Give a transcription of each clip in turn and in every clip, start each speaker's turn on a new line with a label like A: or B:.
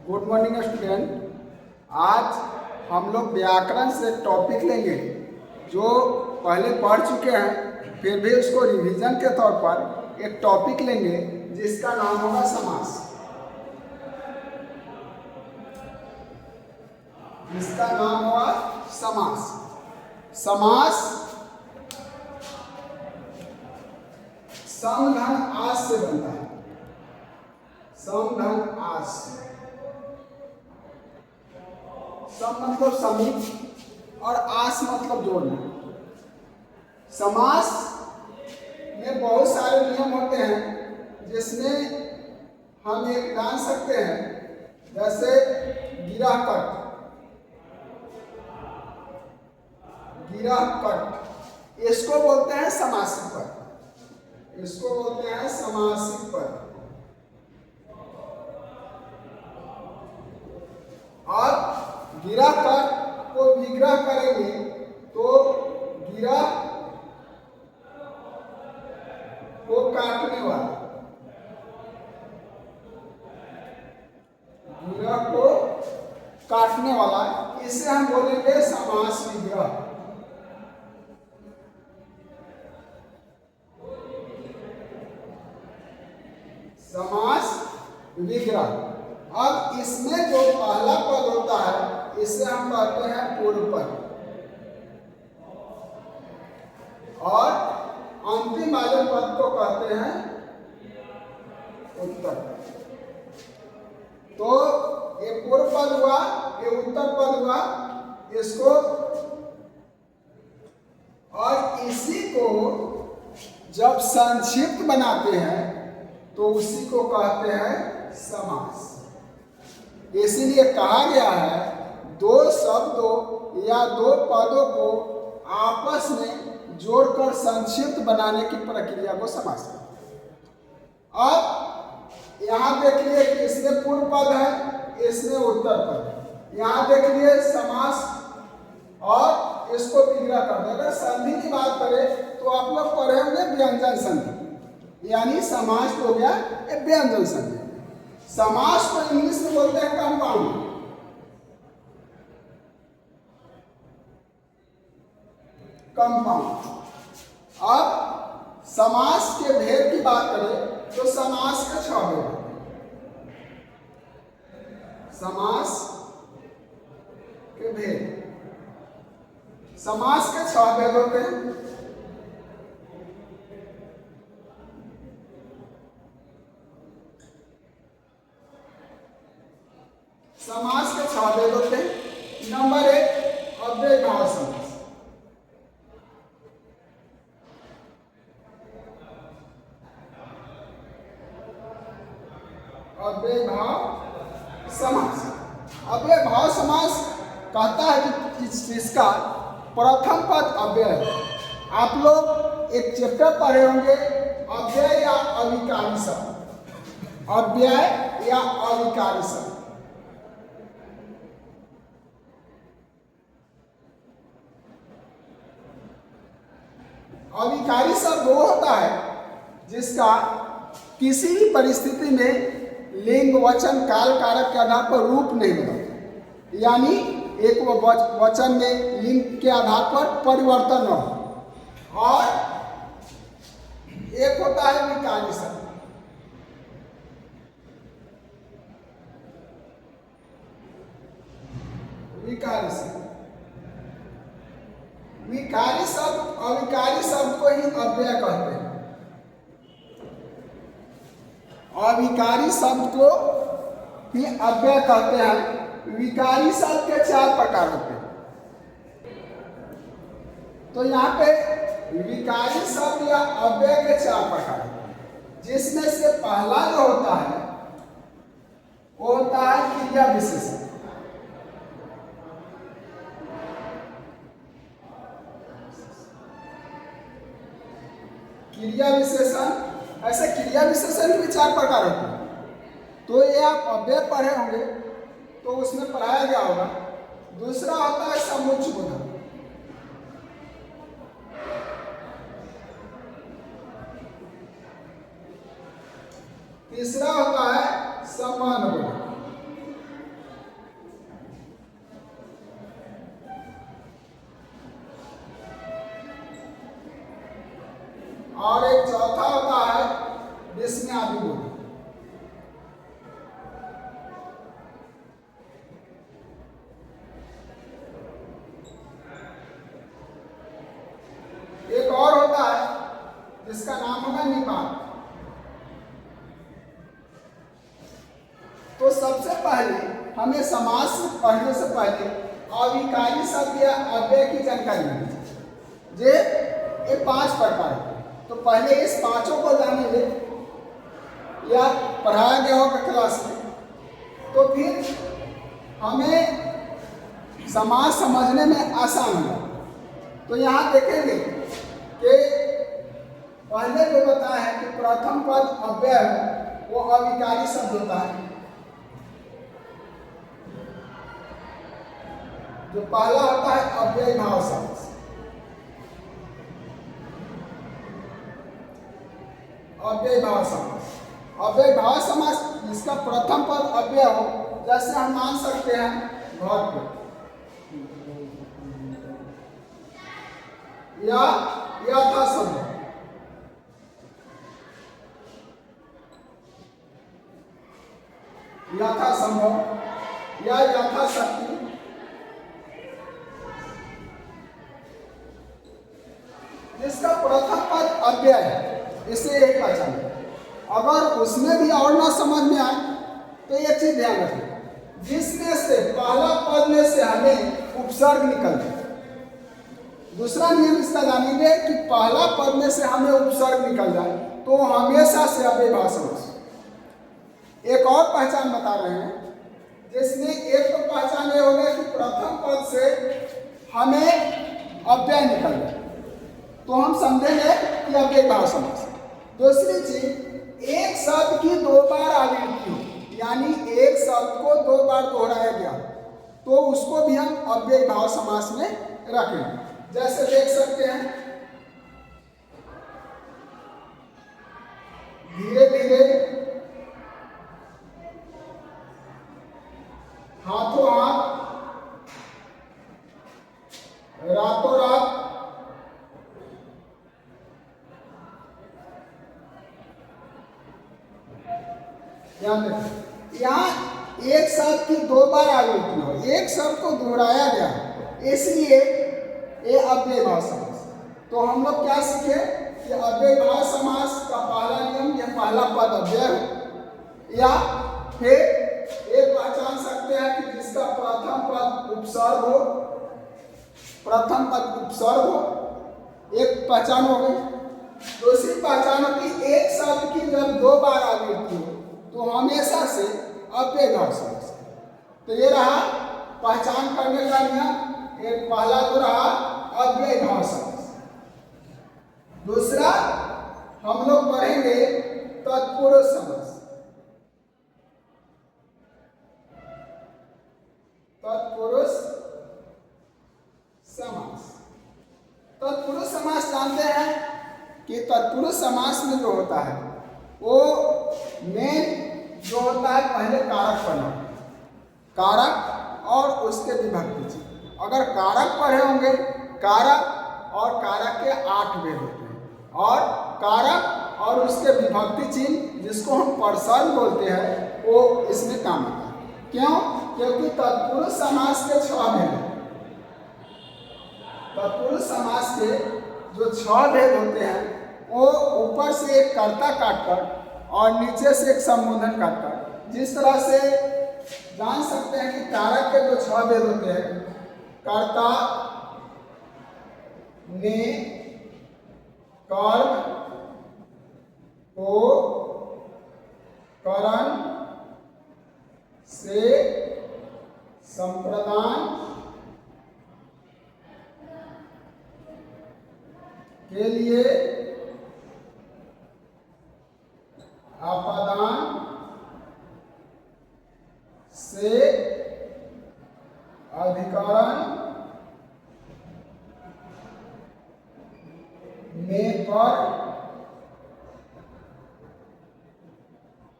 A: Good morning student. आज हम लोग व्याकरण से टॉपिक लेंगे जो पहले पढ़ चुके हैं, फिर भी उसको रिवीजन के तौर पर एक टॉपिक लेंगे जिसका नाम होगा समास। जिसका नाम होगा समास। समास सम धन आस से बनता है। सम धन आस। सम मतलब समीप और आस मतलब जोड़ना। समास में बहुत सारे नियम होते हैं जिसमें हम एक जान सकते हैं, जैसे गिरह कट। गिरह कट इसको बोलते हैं समासिक पद। इसको बोलते हैं समासिक पद। और गिरह कट को विग्रह करेंगे तो गिरह को काटने वाला। गिरह को काटने वाला, इसे हम बोलेंगे समास विग्रह। समास विग्रह। अब इसमें जो पहला पद होता है इसे हम कहते हैं पूर्व पद, और अंतिम वाले पद को कहते हैं उत्तर पद। तो ये पूर्व पद हुआ, ये उत्तर पद हुआ, इसको और इसी को जब संक्षिप्त बनाते हैं तो उसी को कहते हैं समास। इसीलिए कहा गया है दो शब्दों या दो पदों को आपस में जोड़कर संक्षिप्त बनाने की प्रक्रिया को समास कहते हैं। अब यहाँ देखिए कि इसमें पूर्व पद है, इसमें उत्तर पद है। यहाँ देखिए समास और इसको विग्रह कर दे। अगर संधि की बात करें तो आप लोग पढ़े होंगे व्यंजन संधि, यानी समास हो गया एक व्यंजन संधि। समास को इंग्लिश में बोलते हैं कंपाउंड। कंपाउंड। अब समास के भेद की बात करें तो समास के 6 भेद। समास के भेद, समास के 6 भेद होते हैं। समास के 6 भेद होते हैं। नंबर 1 अव्यय भाव समास। अव्यय भाव समास। अव्यय भाव समास कहता है कि इसका प्रथम पद अव्यय है। आप लोग एक चैप्टर पढ़े होंगे अव्यय या अविकारी शब्द। अव्यय या अविकारी शब्द। अविकारी शब्द वो होता है जिसका किसी भी परिस्थिति में लिंग वचन काल कारक के आधार पर रूप नहीं बदलता, यानी एक वचन में लिंग के आधार पर परिवर्तन न हो। और एक होता है विकारी शब्द। विकारी शब्द। विकारी शब्द अविकारी शब्द को ही अव्यय कहते हैं। अविकारी शब्द को ही अव्यय कहते हैं। विकारी शब्द के 4 प्रकार होते हैं। तो यहाँ पे विकारी शब्द या अव्यय के 4 प्रकार होते हैं, जिसमें से पहला जो होता है वो होता है क्रिया विशेषण। क्रिया विशेषण। ऐसे क्रिया विशेषण के 4 प्रकार होते हैं। तो ये आप अव्यय पढ़े होंगे तो उसमें पढ़ाया गया होगा। दूसरा होता है समुच्चय बोधक। तीसरा होता है समान बोधक। और एक चौथा होता है विस्मयादि बोली। एक और होता है जिसका नाम होगा निपात। तो सबसे पहले हमें समास पढ़ने से पहले अविकारी शब्द या अव्यय की जानकारी मिली। ये 5 प्रकार है, तो पहले इस पांचों को जानेंगे या पढ़ाया गया होगा क्लास में, तो फिर हमें समास समझने में आसान होगा। तो यहाँ देखेंगे कि पहले जो बताया है कि प्रथम पद अव्यय है वो अविकारी शब्द होता है। जो पहला होता है अव्यय भाव समास। अव्यय भाव समास, अव्यय भाव समास जिसका प्रथम पद अव्यय हो, जैसे हम मान सकते हैं घर पे, या यथासंभव, यथासंभव या यथाशक्ति, जिसका प्रथम पद अव्यय है, इसे एक पहचान है। अगर उसमें भी और ना समझ में आए तो ये चीज ध्यान रखें, जिसमें से पहला पद में से हमें उपसर्ग निकल जाए। दूसरा नियम इसका जानेंगे कि पहला पद में से हमें उपसर्ग निकल जाए तो हमेशा से अव्यय भाव समास। एक और पहचान बता रहे हैं, जिसमें एक तो पहचान ये होगा कि प्रथम पद से हमें अव्यय निकल जाए तो हम समझेंगे कि अव्यय भाव समास। दूसरी चीज, एक शब्द की 2 बार आवृत्ति हो, यानी एक शब्द को 2 बार दोहराया गया तो उसको भी हम अव्यय भाव समास में रखेंगे। जैसे देख सकते हैं, धीरे धीरे, हाथों हाथ, रातों रात, यहाँ एक शब्द की 2 बार आवृत्ति हो, एक शब्द को दोहराया गया, इसलिए ये अव्यय भाव समास। तो हम लोग क्या सीखे कि अव्यय भाव समास का पहला नियम या पहला पद अव्यय हो, या फिर एक पहचान सकते हैं कि जिसका प्रथम पद उपसर्ग हो, प्रथम पद उपसर्ग हो, एक पहचान हो गई। दूसरी पहचान होती एक शब्द की जब 2 बार आवृत्ति हो तो हमेशा से अव्यय भाव समास। तो ये रहा पहचान करने का नियम। एक पहला जो रहा अव्यय भाव समास। दूसरा हम लोग पढ़ेंगे तत्पुरुष समास। तत्पुरुष समास, तत्पुरुष समास जानते हैं कि तत्पुरुष समास में जो होता है वो मेन जो होता है पहले कारक पढ़ना, कारक और उसके विभक्ति चिन्ह। अगर कारक पढ़े होंगे, कारक और कारक के 8 भेद होते हैं, और कारक और उसके विभक्ति चिन्ह जिसको हम परसर्ग बोलते हैं वो इसमें काम आता है। क्यों? क्योंकि तत्पुरुष समास के 6 भेद हैं। तत्पुरुष समास के जो 6 भेद होते हैं वो ऊपर से एक कर्ता काटकर और नीचे से एक संबोधन काटकर, जिस तरह से जान सकते हैं कि कारक के जो 6 भेद होते हैं, कर्ता, ने, कर्म, को, करण, से, संप्रदान के लिए, आपादान से, अधिकरण,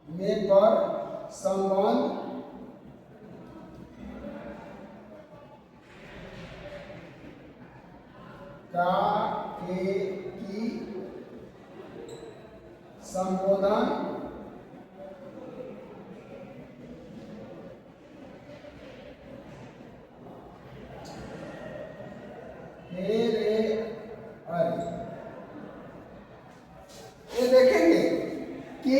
A: में पर संबंध, का, के, की, संबोधन हे रे अरे। ये देखेंगे कि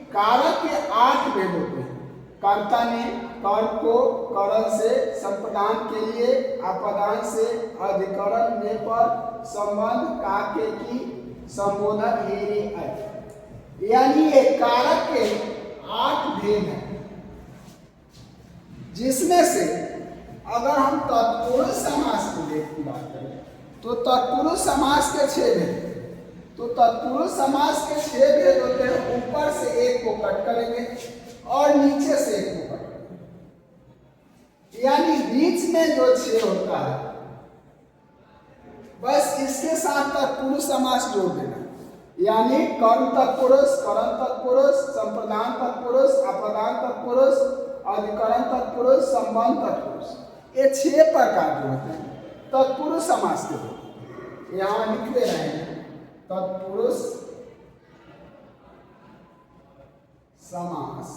A: कारक के 8 भेद होते हैं। कर्ता ने कर्म को करण से, संप्रदान के लिए अपदान से, अधिकरण में पर, संबंध काके की, संबोधन हे रे अरे। यानी ये कारक के 8 भेद हैं, जिसमें से अगर हम तत्पुरुष समास की बात करें तो तत्पुरुष समास के 6 भेद। तो तत्पुरुष समास के 6 भेद होते हैं। ऊपर से एक को कट करेंगे और नीचे से एक को कट करेंगे, यानी बीच में जो 6 होता है बस इसके साथ तत्पुरुष समास जोड़ देना। यानी कर्म तत्पुरुष, करण तत्पुरुष, संप्रदान तत्पुरुष, अपदान तत्पुरुष, अधिकरण तत्पुरुष, संबंध तत्पुरुष, ये 6 प्रकार जो होते हैं तत्पुरुष समास के होते हैं। यहाँ लिख दे रहे हैं तत्पुरुष समास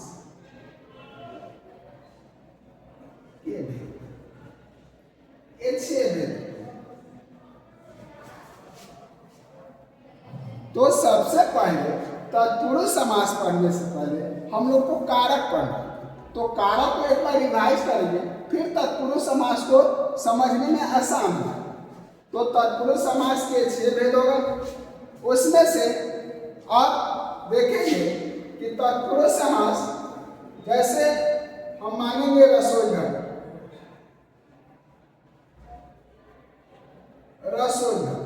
A: के भेद, ये 6 भेद। तो सबसे पहले तत्पुरुष समास पढ़ने से पहले हम लोग को कारक पढ़ना है। तो कारक को एक बार रिवाइज करेंगे, फिर तत्पुरुष समास को समझने में आसान है। तो तत्पुरुष समास के 6 भेद होगा। उसमें से आप देखेंगे कि तत्पुरुष समास, जैसे हम मानेंगे रसोई घर, रसोई घर,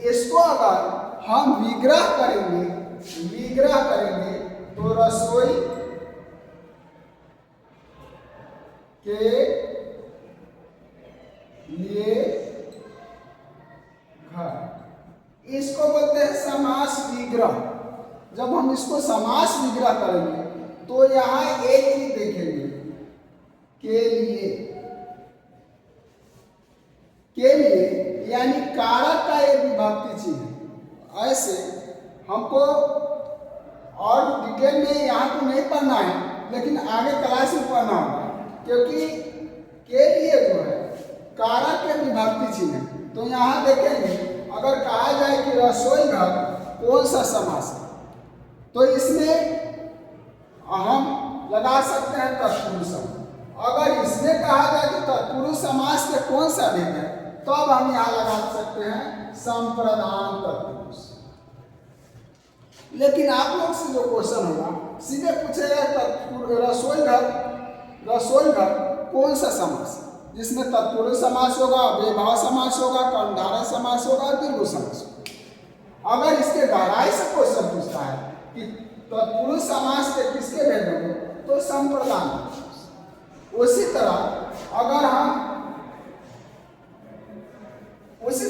A: इसको अगर हम विग्रह करेंगे तो रसोई के लिए घर, इसको बोलते हैं समास विग्रह। जब हम इसको समास विग्रह करेंगे तो यहां एक चीज देखेंगे, के लिए यानी कारक का एक विभक्ति चिन्ह है। ऐसे हमको और डिटेल में यहाँ तो नहीं पढ़ना है, लेकिन आगे क्लास में पढ़ना होगा, क्योंकि के लिए जो है कारक के विभक्ति चिन्ह है। तो यहाँ देखेंगे अगर कहा जाए कि रसोई घर कौन सा समास है, तो इसमें हम लगा सकते हैं तत्पुरुष समास। अगर इसमें कहा जाए कि तत्पुरुष समास के कौन सा भेद है, तो अब हम यहाँ लगा सकते हैं संप्रदान तत्पुरुष। लेकिन आप लोग से जो क्वेश्चन होगा सीधे पूछेगा रसोई घर कौन सा समास है, जिसमें तत्पुरुष समास होगा, बेभाव समास होगा, कर्मधारय समास होगा, दीर्घ समास होगा। अगर इसके गहराई से क्वेश्चन पूछता है कि तत्पुरुष समास के किसके भेद होंगे, तो संप्रदान। उसी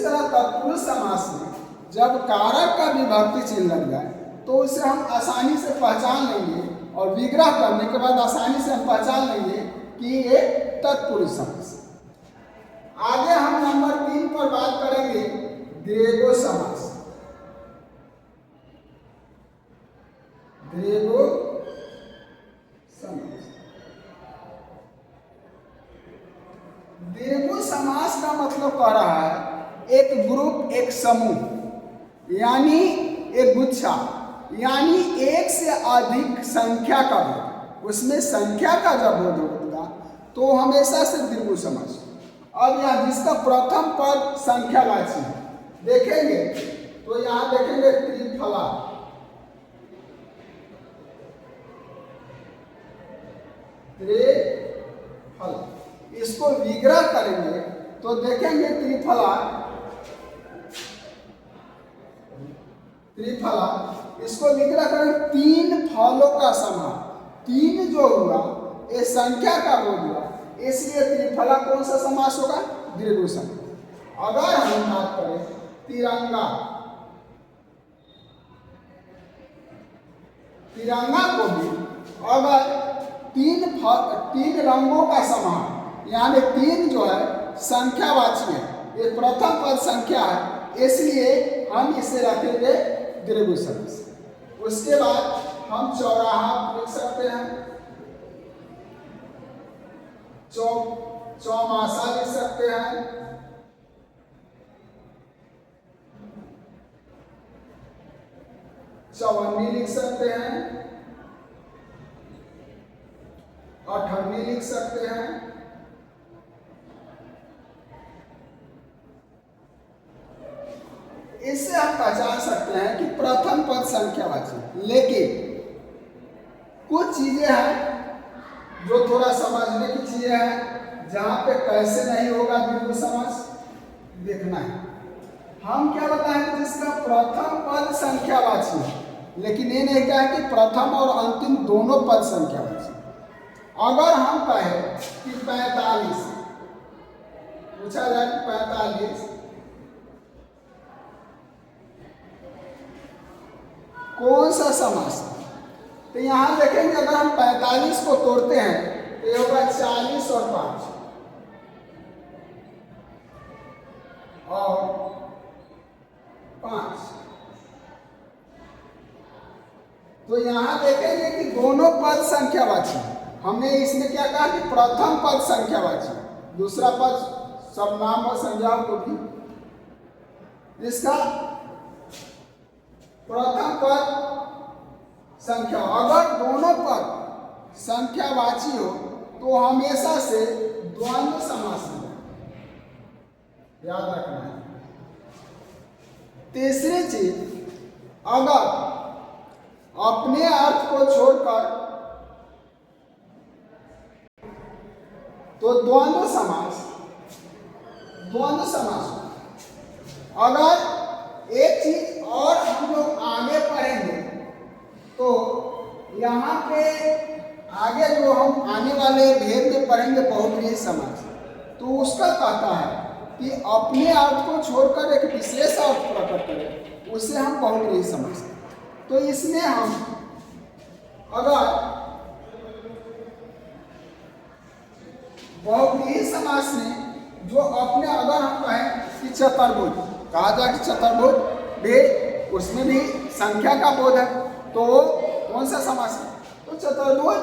A: तरह तत्पुरुष समास में जब कारक का विभक्ति चिन्ह लग जाए तो उसे हम आसानी से पहचान लेंगे, और विग्रह करने के बाद आसानी से हम पहचान लेंगे कि ये तत्पुरुष समास है। आगे हम नंबर 3 पर बात करेंगे द्विगु समास। द्विगु समास, द्विगु समास का मतलब कह रहा है एक ग्रुप, एक समूह, यानी एक गुच्छा, यानी एक से अधिक संख्या का बोध। उसमें संख्या का जब बोध होगा तो हमेशा से द्विगु समास। अब यहाँ जिसका प्रथम पद संख्यावाची है, देखेंगे तो यहाँ देखेंगे त्रिफला, इसको विग्रह करेंगे तो देखेंगे त्रिफला, इसको विग्रह करें 3 फलों का समास। 3 जो हुआ ये संख्या का बोध हुआ, इसलिए त्रिफला कौन सा समास होगा, द्विगु समास। अगर हम बात करें तिरंगा, तिरंगा को भी अगर 3 रंगों का समास, यानी 3 जो है संख्यावाची है, ये प्रथम पद संख्या है, इसलिए हम इसे रखेंगे द्विगु समास। उसके बाद हम चौराहा लिख सकते हैं, चौमासा लिख सकते हैं, चौवन्नी लिख सकते हैं, अठन्नी लिख सकते हैं, इससे हम पहचान सकते हैं कि प्रथम पद संख्यावाची। लेकिन कुछ चीजें हैं जो थोड़ा समझने की चीजें हैं, जहां पे कैसे नहीं होगा द्विगु समास देखना है। हम क्या बताएं कि जिसका प्रथम पद संख्यावाची है, लेकिन ये नहीं कहा कि प्रथम और अंतिम दोनों पद संख्यावाची। अगर हम कहें कि 45, पूछा जाए कि 45 कौन सा समास है, तो यहां देखेंगे अगर हम 45 को तोड़ते हैं तो ये होगा 40 और 5 और 5। तो यहां देखेंगे कि दोनों पद संख्यावाची। हमने इसमें क्या कहा कि प्रथम पद संख्यावाची, दूसरा पद सब नाम और संज्ञाओं को भी। इसका प्रथम पद संख्या, अगर दोनों पद संख्यावाची हो तो हमेशा से द्वंद्व समास है, याद रखना है। तीसरी चीज, अगर अपने अर्थ को छोड़कर तो द्वंद्व समास, द्वंद्व समास। अगर एक चीज और हम लोग आगे पढ़ेंगे तो यहाँ पे आगे जो हम आने वाले भेद में पढ़ेंगे बहुब्रीहि समास, तो उसका कहता है कि अपने अर्थ को छोड़कर एक विशेष अर्थ प्रकट करें, उसे हम बहुब्रीहि समास। तो इसमें हम अगर बहुब्रीहि समास में जो अपने, अगर हम कहें कि चतुर्भुज, कहा जाए कि चतुर्भुज भी, उसमें भी संख्या का बोध है, तो कौन सा समास है, तो चतुर्भुज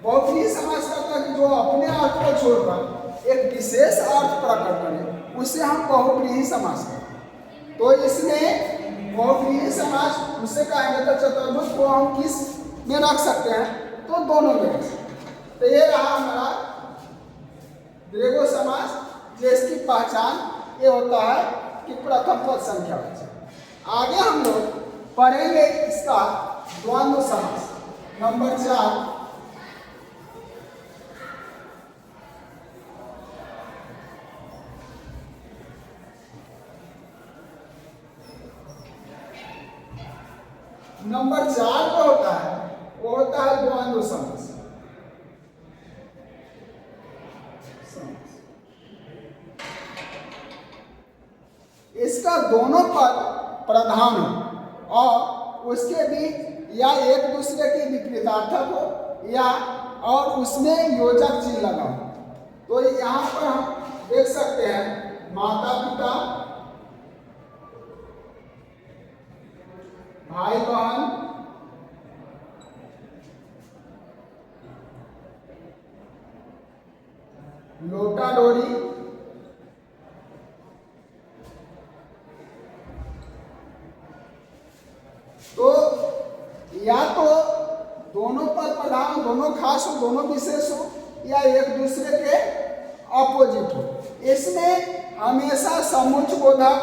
A: बहुब्रीहि समास करता है कि जो अपने अर्थ को छोड़कर एक विशेष अर्थ प्रकट करे, उसे हम बहुब्रीहि समास करते। तो इसमें बहुब्रीहि समास उससे कहेंगे तो चतुर्भुज को हम किस में रख सकते हैं, तो दोनों में रख सकते हैं। तो ये रहा हमारा द्विगु समास, जिसकी पहचान ये होता है कि प्रथम पद संख्यावाची। आगे हम लोग पढ़ेंगे इसका द्वंद्व समास नंबर 4। नंबर 4 जो होता है वो होता है द्वंद्व समास। इसका दोनों पद प्रधान हो और उसके बीच या एक दूसरे के विपरीतार्थक हो या और उसमें योजक चिन्ह लगा हो। तो यहाँ पर हम देख सकते हैं माता पिता, भाई बहन, लोटा डोरी, तो या तो दोनों पद प्रधान, दोनों खास हो, दोनों विशेष हो, या एक दूसरे के अपोजिट हो। इसमें हमेशा समुच्चयबोधक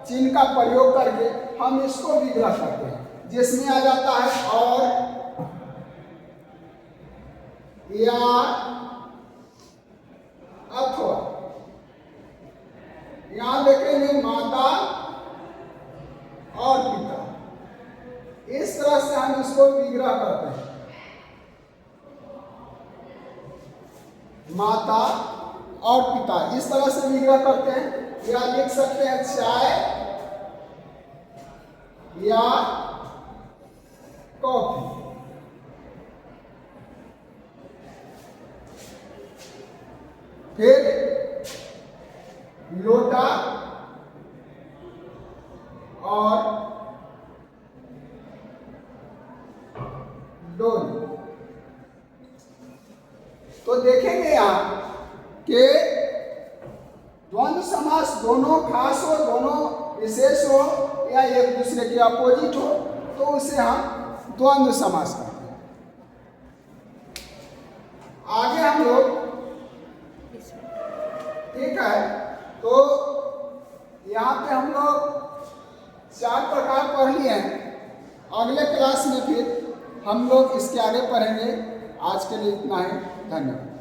A: चिन्ह का प्रयोग करके हम इसको विग्रह करते हैं, जिसमें आ जाता है और, या, अथवा। यहां देखेंगे माता और पिता, इस तरह से हम इसको विग्रह करते हैं। माता और पिता इस तरह से विग्रह करते हैं, या लिख सकते हैं चाय या कॉफी। फिर लोटा और डोन। तो देखेंगे यहाँ कि द्वंद्व समास दोनों खास हो, दोनों विशेष हो या एक दूसरे के अपोजिट हो, तो उसे हम द्वंद्व समास कहते हैं। आगे हम लोग, ठीक है, तो यहाँ पे हम लोग 4 प्रकार पढ़ लिए हैं। अगले क्लास में फिर हम लोग इसके आगे पढ़ेंगे। आज के लिए इतना ही, धन्यवाद।